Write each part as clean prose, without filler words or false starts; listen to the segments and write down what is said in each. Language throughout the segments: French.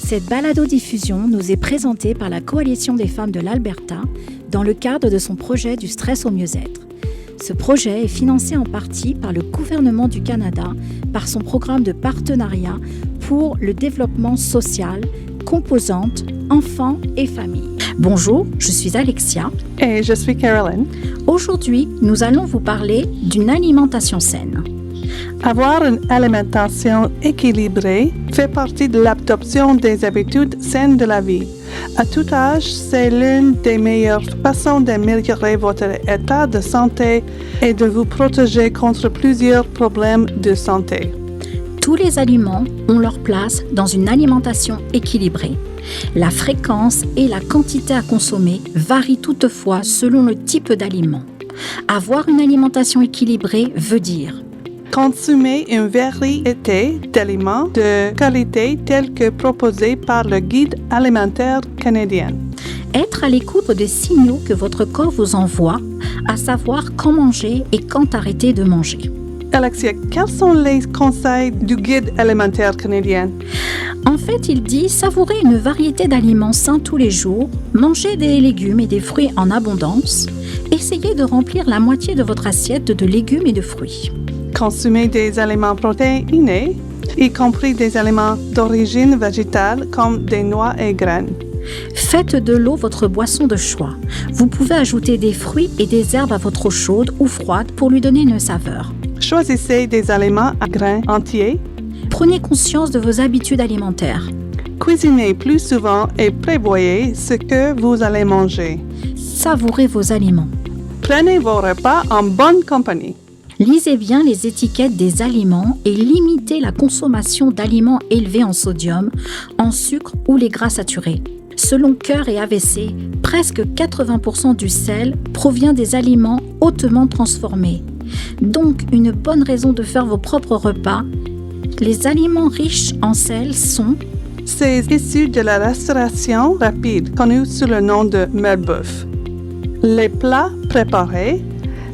Cette balado-diffusion nous est présentée par la Coalition des femmes de l'Alberta dans le cadre de son projet du stress au mieux-être. Ce projet est financé en partie par le gouvernement du Canada par son programme de partenariat pour le développement social, composante, enfants et familles. Bonjour, je suis Alexia. Et je suis Caroline. Aujourd'hui, nous allons vous parler d'une alimentation saine. Avoir une alimentation équilibrée fait partie de l'adoption des habitudes saines de la vie. À tout âge, c'est l'une des meilleures façons d'améliorer votre état de santé et de vous protéger contre plusieurs problèmes de santé. Tous les aliments ont leur place dans une alimentation équilibrée. La fréquence et la quantité à consommer varient toutefois selon le type d'aliment. Avoir une alimentation équilibrée veut dire consommer une variété d'aliments de qualité tels que proposés par le Guide alimentaire canadien. Être à l'écoute des signaux que votre corps vous envoie, à savoir quand manger et quand arrêter de manger. Alexia, quels sont les conseils du Guide alimentaire canadien? En fait, il dit savourer une variété d'aliments sains tous les jours, manger des légumes et des fruits en abondance, essayez de remplir la moitié de votre assiette de légumes et de fruits. Consommer des aliments protéinés, y compris des aliments d'origine végétale comme des noix et graines. Faites de l'eau votre boisson de choix. Vous pouvez ajouter des fruits et des herbes à votre eau chaude ou froide pour lui donner une saveur. Choisissez des aliments à grains entiers. Prenez conscience de vos habitudes alimentaires. Cuisinez plus souvent et prévoyez ce que vous allez manger. Savourez vos aliments. Prenez vos repas en bonne compagnie. Lisez bien les étiquettes des aliments et limitez la consommation d'aliments élevés en sodium, en sucre ou les gras saturés. Selon Cœur et AVC, presque 80% du sel provient des aliments hautement transformés. Donc, une bonne raison de faire vos propres repas. Les aliments riches en sel sont c'est issu de la restauration rapide, connue sous le nom de meule-bœuf. Les plats préparés,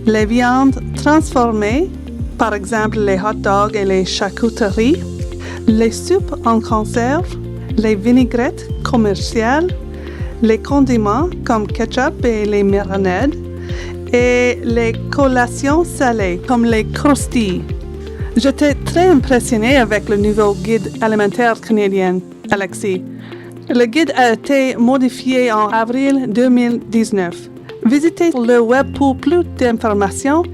les viandes transformées, par exemple les hot dogs et les charcuteries, les soupes en conserve, les vinaigrettes commerciales, les condiments comme ketchup et les marinades, et les collations salées comme les croustilles. J'étais très impressionnée avec le nouveau guide alimentaire canadien, Alexis. Le guide a été modifié en avril 2019. Visitez le web pour plus d'informations.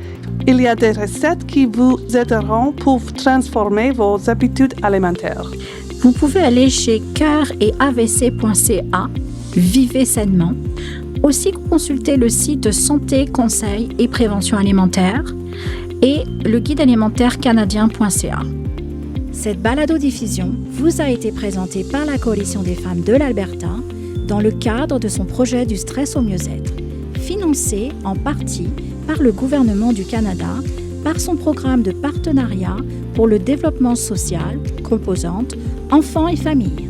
Il y a des recettes qui vous aideront pour transformer vos habitudes alimentaires. Vous pouvez aller chez cœur et avc.ca, vivez sainement. Aussi consultez le site Santé, Conseil et Prévention alimentaire et le guide alimentaire canadien.ca. Cette balado-diffusion vous a été présentée par la Coalition des femmes de l'Alberta dans le cadre de son projet du stress au mieux-être, financé en partie par le gouvernement du Canada par son programme de partenariat pour le développement social, composante, enfants et familles.